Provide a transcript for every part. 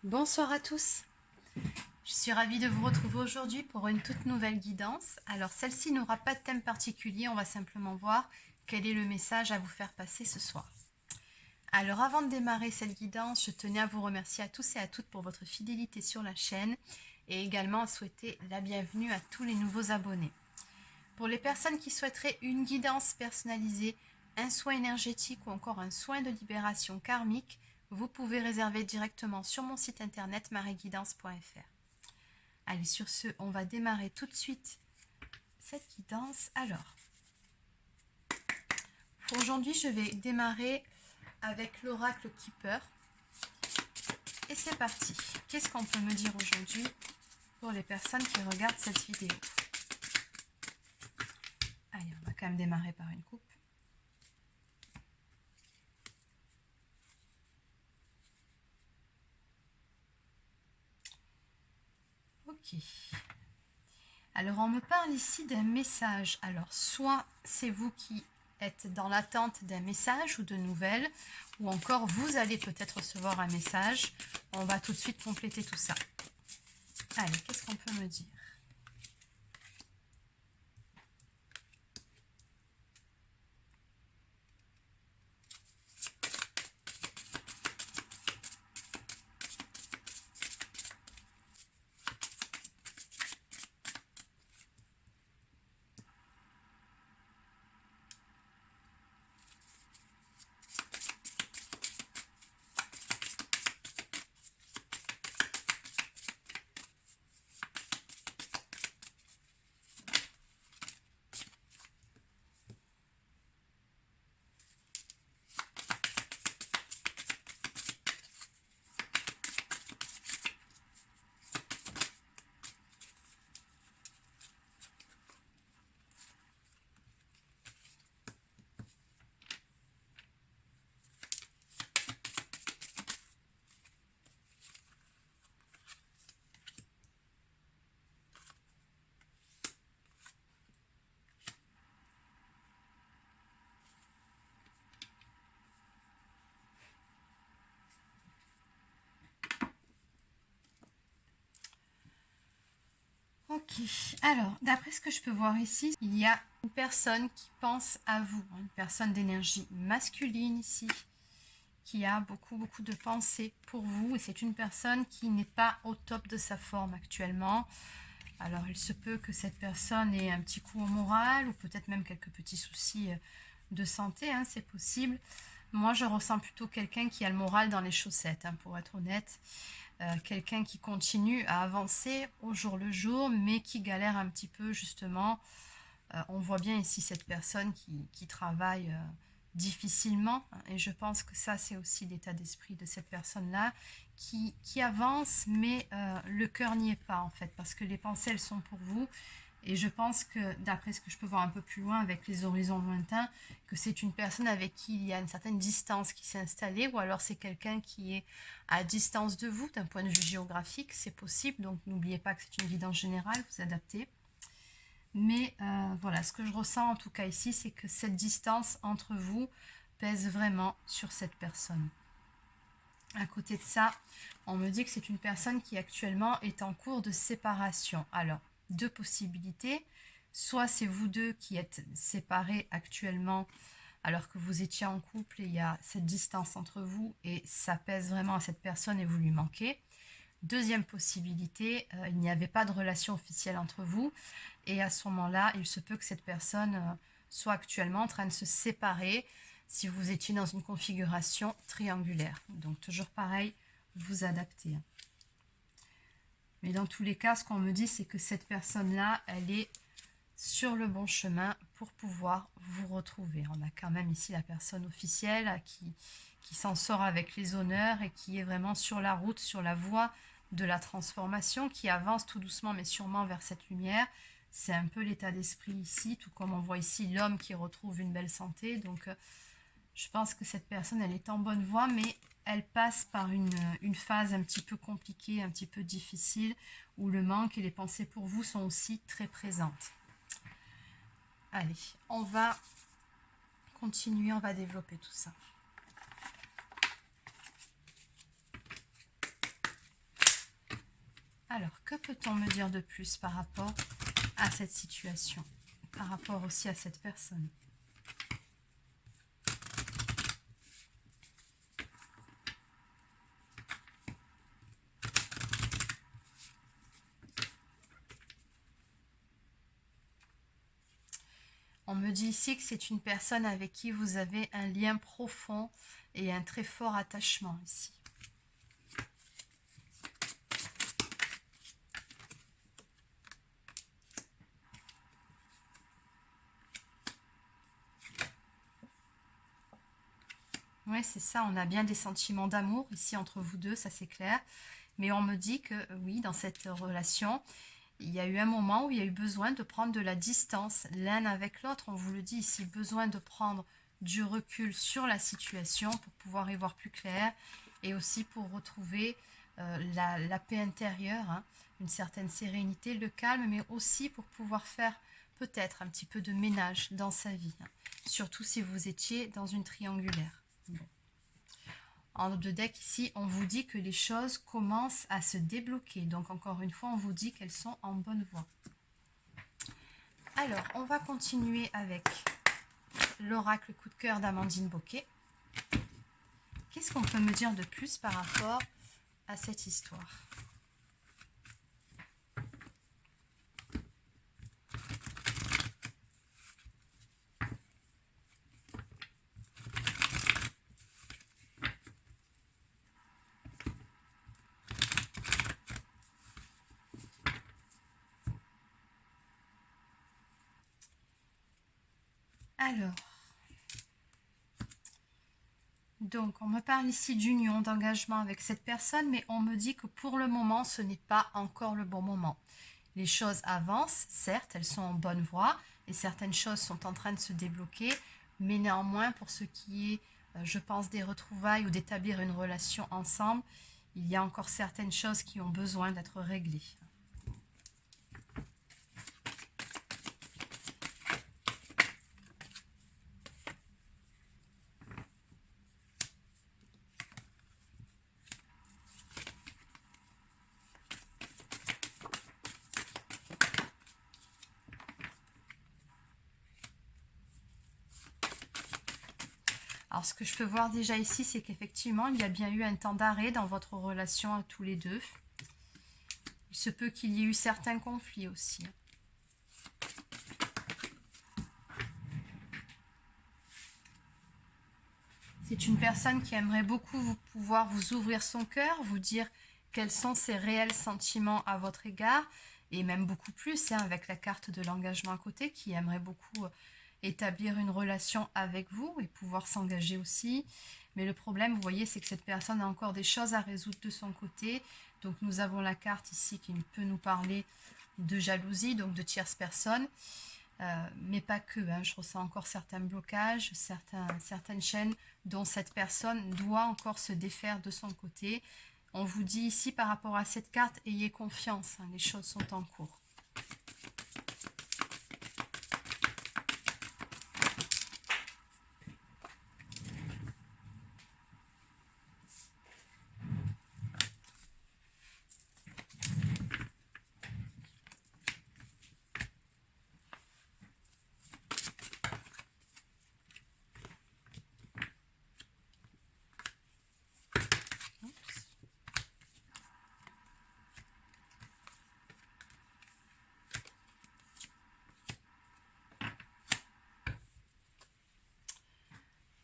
Bonsoir à tous, je suis ravie de vous retrouver aujourd'hui pour une toute nouvelle guidance. Alors celle-ci n'aura pas de thème particulier, on va simplement voir quel est le message à vous faire passer ce soir. Alors avant de démarrer cette guidance, je tenais à vous remercier à tous et à toutes pour votre fidélité sur la chaîne et également à souhaiter la bienvenue à tous les nouveaux abonnés. Pour les personnes qui souhaiteraient une guidance personnalisée, un soin énergétique ou encore un soin de libération karmique, vous pouvez réserver directement sur mon site internet maréguidance.fr. Allez, sur ce, on va démarrer tout de suite cette guidance. Alors, pour aujourd'hui, je vais démarrer avec l'oracle Keeper. Et c'est parti. Qu'est-ce qu'on peut me dire aujourd'hui pour les personnes qui regardent cette vidéo? Allez, on va quand même démarrer par une coupe. Ok. Alors, on me parle ici d'un message. Alors, soit c'est vous qui êtes dans l'attente d'un message ou de nouvelles, ou encore vous allez peut-être recevoir un message. On va tout de suite compléter tout ça. Allez, qu'est-ce qu'on peut me dire? Ok, alors d'après ce que je peux voir ici, il y a une personne qui pense à vous, une personne d'énergie masculine ici, qui a beaucoup de pensées pour vous, et c'est une personne qui n'est pas au top de sa forme actuellement. Alors il se peut que cette personne ait un petit coup au moral, ou peut-être même quelques petits soucis de santé, hein, c'est possible. Moi je ressens plutôt quelqu'un qui a le moral dans les chaussettes, hein, pour être honnête. Quelqu'un qui continue à avancer au jour le jour, mais qui galère un petit peu justement. On voit bien ici cette personne qui travaille difficilement, hein, et je pense que ça c'est aussi l'état d'esprit de cette personne-là, qui avance, mais le cœur n'y est pas en fait, parce que les pensées elles sont pour vous. Et je pense que, d'après ce que je peux voir un peu plus loin avec les horizons lointains, que c'est une personne avec qui il y a une certaine distance qui s'est installée, ou alors c'est quelqu'un qui est à distance de vous d'un point de vue géographique, c'est possible. Donc n'oubliez pas que c'est une guidance générale, vous adaptez. Mais voilà, ce que je ressens en tout cas ici, c'est que cette distance entre vous pèse vraiment sur cette personne. À côté de ça, on me dit que c'est une personne qui actuellement est en cours de séparation. Alors, deux possibilités. Soit c'est vous deux qui êtes séparés actuellement alors que vous étiez en couple et il y a cette distance entre vous et ça pèse vraiment à cette personne et vous lui manquez. Deuxième possibilité, il n'y avait pas de relation officielle entre vous et à ce moment-là, il se peut que cette personne soit actuellement en train de se séparer si vous étiez dans une configuration triangulaire. Donc toujours pareil, vous adaptez. Mais dans tous les cas, ce qu'on me dit, c'est que cette personne-là, elle est sur le bon chemin pour pouvoir vous retrouver. On a quand même ici la personne officielle qui s'en sort avec les honneurs et qui est vraiment sur la route, sur la voie de la transformation, qui avance tout doucement mais sûrement vers cette lumière. C'est un peu l'état d'esprit ici, tout comme on voit ici l'homme qui retrouve une belle santé. Donc je pense que cette personne, elle est en bonne voie, mais elle passe par une phase un petit peu compliquée, un petit peu difficile, où le manque et les pensées pour vous sont aussi très présentes. Allez, on va continuer, on va développer tout ça. Alors, que peut-on me dire de plus par rapport à cette situation, par rapport aussi à cette personne? On me dit ici que c'est une personne avec qui vous avez un lien profond et un très fort attachement ici. Oui, c'est ça, on a bien des sentiments d'amour ici entre vous deux, ça c'est clair. Mais on me dit que oui, dans cette relation, il y a eu un moment où il y a eu besoin de prendre de la distance l'un avec l'autre. On vous le dit ici, besoin de prendre du recul sur la situation pour pouvoir y voir plus clair et aussi pour retrouver la paix intérieure, hein, une certaine sérénité, le calme, mais aussi pour pouvoir faire peut-être un petit peu de ménage dans sa vie, hein, surtout si vous étiez dans une triangulaire. Bon. En haut de deck ici, on vous dit que les choses commencent à se débloquer. Donc encore une fois, on vous dit qu'elles sont en bonne voie. Alors, on va continuer avec l'oracle coup de cœur d'Amandine Bocquet. Qu'est-ce qu'on peut me dire de plus par rapport à cette histoire ? Alors, donc on me parle ici d'union, d'engagement avec cette personne, mais on me dit que pour le moment, ce n'est pas encore le bon moment. Les choses avancent, certes, elles sont en bonne voie, et certaines choses sont en train de se débloquer, mais néanmoins, pour ce qui est, je pense, des retrouvailles ou d'établir une relation ensemble, il y a encore certaines choses qui ont besoin d'être réglées. Alors, ce que je peux voir déjà ici, c'est qu'effectivement, il y a bien eu un temps d'arrêt dans votre relation à tous les deux. Il se peut qu'il y ait eu certains conflits aussi. C'est une personne qui aimerait beaucoup pouvoir vous ouvrir son cœur, vous dire quels sont ses réels sentiments à votre égard, et même beaucoup plus, hein, avec la carte de l'engagement à côté, qui aimerait beaucoup établir une relation avec vous et pouvoir s'engager aussi. Mais le problème, vous voyez, c'est que cette personne a encore des choses à résoudre de son côté. Donc nous avons la carte ici qui peut nous parler de jalousie, donc de tierce personne. Mais pas que, hein, je ressens encore certains blocages, certaines chaînes dont cette personne doit encore se défaire de son côté. On vous dit ici par rapport à cette carte, ayez confiance, hein, les choses sont en cours.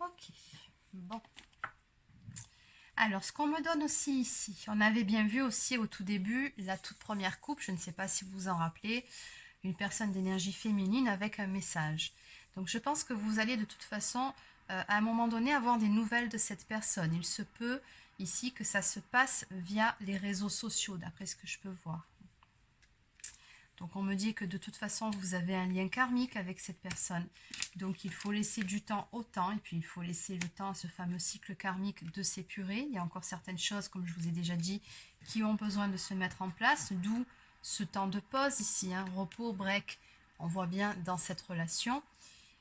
Ok, bon. Alors, ce qu'on me donne aussi ici, on avait bien vu aussi au tout début, la toute première coupe, je ne sais pas si vous vous en rappelez, une personne d'énergie féminine avec un message. Donc, je pense que vous allez de toute façon, à un moment donné, avoir des nouvelles de cette personne. Il se peut ici que ça se passe via les réseaux sociaux, d'après ce que je peux voir. Donc on me dit que de toute façon, vous avez un lien karmique avec cette personne. Donc il faut laisser du temps au temps, et puis il faut laisser le temps à ce fameux cycle karmique de s'épurer. Il y a encore certaines choses, comme je vous ai déjà dit, qui ont besoin de se mettre en place, d'où ce temps de pause ici, hein, repos, break, on voit bien dans cette relation.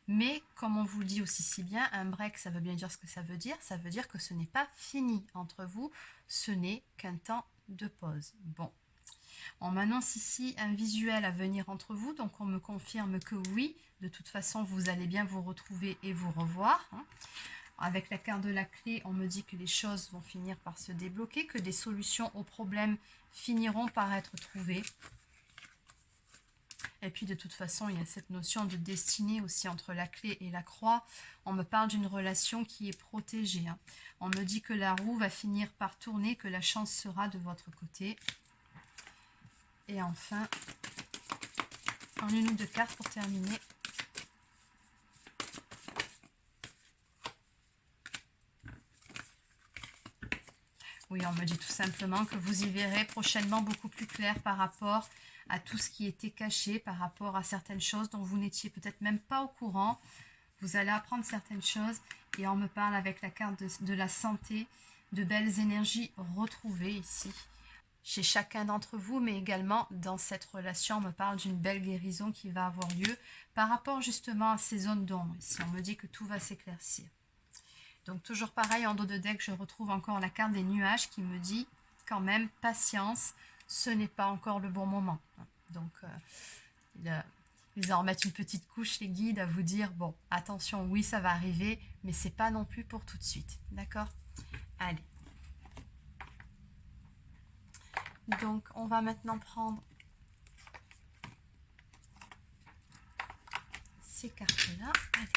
Mais comme on vous le dit aussi si bien, un break, ça veut bien dire ce que ça veut dire que ce n'est pas fini entre vous, ce n'est qu'un temps de pause. Bon. On m'annonce ici un visuel à venir entre vous, donc on me confirme que oui, de toute façon, vous allez bien vous retrouver et vous revoir. Avec la carte de la clé, on me dit que les choses vont finir par se débloquer, que des solutions aux problèmes finiront par être trouvées. Et puis de toute façon, il y a cette notion de destinée aussi entre la clé et la croix. On me parle d'une relation qui est protégée. On me dit que la roue va finir par tourner, que la chance sera de votre côté. Et enfin, en une ou deux cartes pour terminer. Oui, on me dit tout simplement que vous y verrez prochainement beaucoup plus clair par rapport à tout ce qui était caché, par rapport à certaines choses dont vous n'étiez peut-être même pas au courant. Vous allez apprendre certaines choses et on me parle avec la carte de la santé, de belles énergies retrouvées ici. Chez chacun d'entre vous, mais également dans cette relation, on me parle d'une belle guérison qui va avoir lieu par rapport justement à ces zones d'ombre. Ici, on me dit que tout va s'éclaircir. Donc toujours pareil, en dos de deck, je retrouve encore la carte des nuages qui me dit quand même patience, ce n'est pas encore le bon moment. Donc ils en remettent une petite couche, les guides, à vous dire, bon, attention, oui, ça va arriver, mais c'est pas non plus pour tout de suite. D'accord? Allez. Donc on va maintenant prendre ces cartes-là. Allez.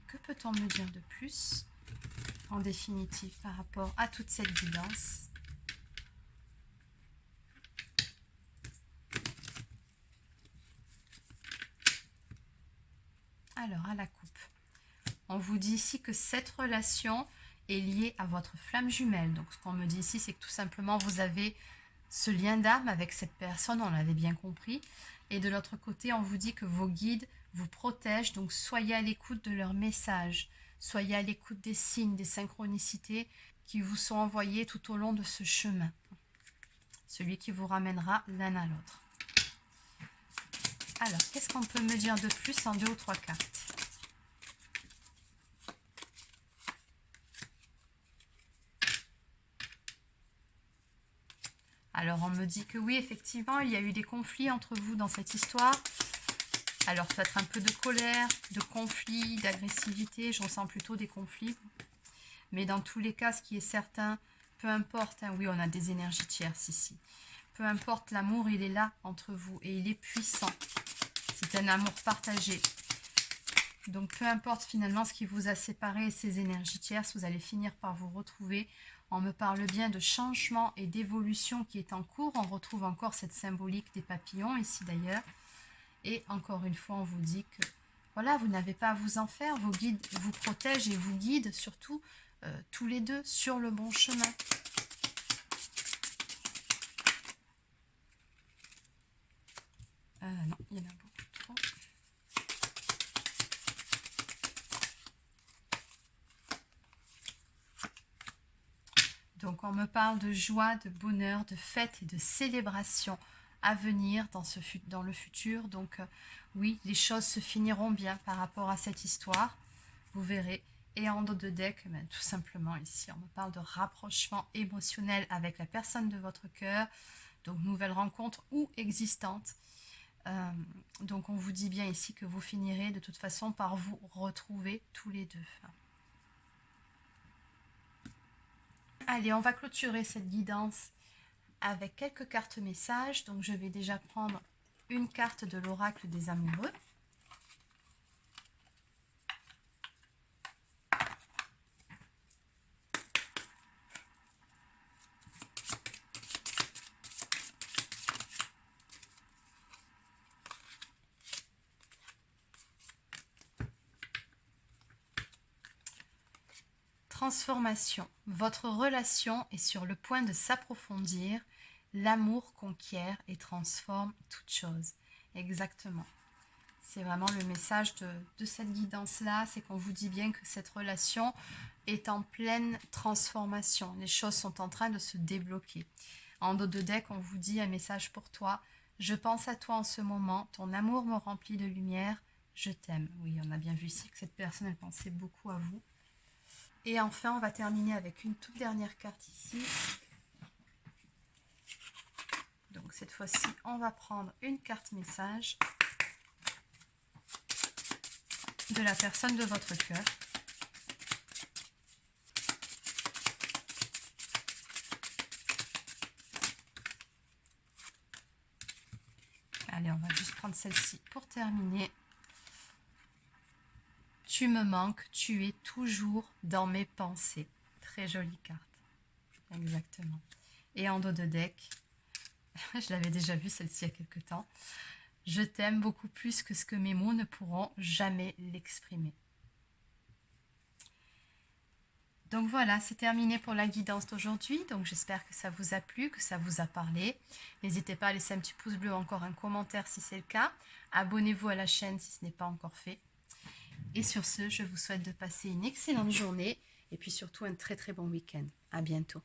Que peut-on me dire de plus, en définitive, par rapport à toute cette guidance? Alors, à la coupe, on vous dit ici que cette relation est liée à votre flamme jumelle. Donc, ce qu'on me dit ici, c'est que tout simplement, vous avez ce lien d'âme avec cette personne, on l'avait bien compris. Et de l'autre côté, on vous dit que vos guides vous protègent, donc soyez à l'écoute de leurs messages. Soyez à l'écoute des signes, des synchronicités qui vous sont envoyés tout au long de ce chemin. Celui qui vous ramènera l'un à l'autre. Alors, qu'est-ce qu'on peut me dire de plus en 2 ou 3 cartes? Alors, on me dit que oui, effectivement, il y a eu des conflits entre vous dans cette histoire. Alors, peut-être un peu de colère, de conflit, d'agressivité. Je ressens plutôt des conflits. Mais dans tous les cas, ce qui est certain, peu importe, hein, oui, on a des énergies tierces ici. Peu importe, l'amour, il est là entre vous et il est puissant. C'est un amour partagé. Donc, peu importe finalement ce qui vous a séparé, ces énergies tierces, vous allez finir par vous retrouver. On me parle bien de changement et d'évolution qui est en cours. On retrouve encore cette symbolique des papillons ici d'ailleurs. Et encore une fois, on vous dit que voilà, vous n'avez pas à vous en faire. Vos guides vous protègent et vous guident surtout tous les deux sur le bon chemin. Non, il y en a beaucoup trop. Donc on me parle de joie, de bonheur, de fête et de célébration à venir dans le futur. Donc oui, les choses se finiront bien par rapport à cette histoire. Vous verrez. Et en dos de deck, tout simplement ici, on me parle de rapprochement émotionnel avec la personne de votre cœur. Donc nouvelle rencontre ou existante. Donc on vous dit bien ici que vous finirez de toute façon par vous retrouver tous les deux. Allez, on va clôturer cette guidance avec quelques cartes messages. Donc je vais déjà prendre une carte de l'oracle des amoureux. Transformation. Votre relation est sur le point de s'approfondir. L'amour conquiert et transforme toute chose. Exactement. C'est vraiment le message de cette guidance-là. C'est qu'on vous dit bien que cette relation est en pleine transformation. Les choses sont en train de se débloquer. En dos de deck, on vous dit un message pour toi. Je pense à toi en ce moment. Ton amour me remplit de lumière. Je t'aime. Oui, on a bien vu ici que cette personne, elle pensait beaucoup à vous. Et enfin, on va terminer avec une toute dernière carte ici. fois-ci, on va prendre une carte message de la personne de votre cœur. Allez, on va juste prendre celle-ci pour terminer. Tu me manques, tu es toujours dans mes pensées. Très jolie carte. Exactement. Et en dos de deck, je l'avais déjà vue celle-ci il y a quelque temps. Je t'aime beaucoup plus que ce que mes mots ne pourront jamais l'exprimer. Donc voilà, c'est terminé pour la guidance d'aujourd'hui. Donc j'espère que ça vous a plu, que ça vous a parlé. N'hésitez pas à laisser un petit pouce bleu, encore un commentaire si c'est le cas. Abonnez-vous à la chaîne si ce n'est pas encore fait. Et sur ce, je vous souhaite de passer une excellente journée et puis surtout un très très bon week-end. À bientôt.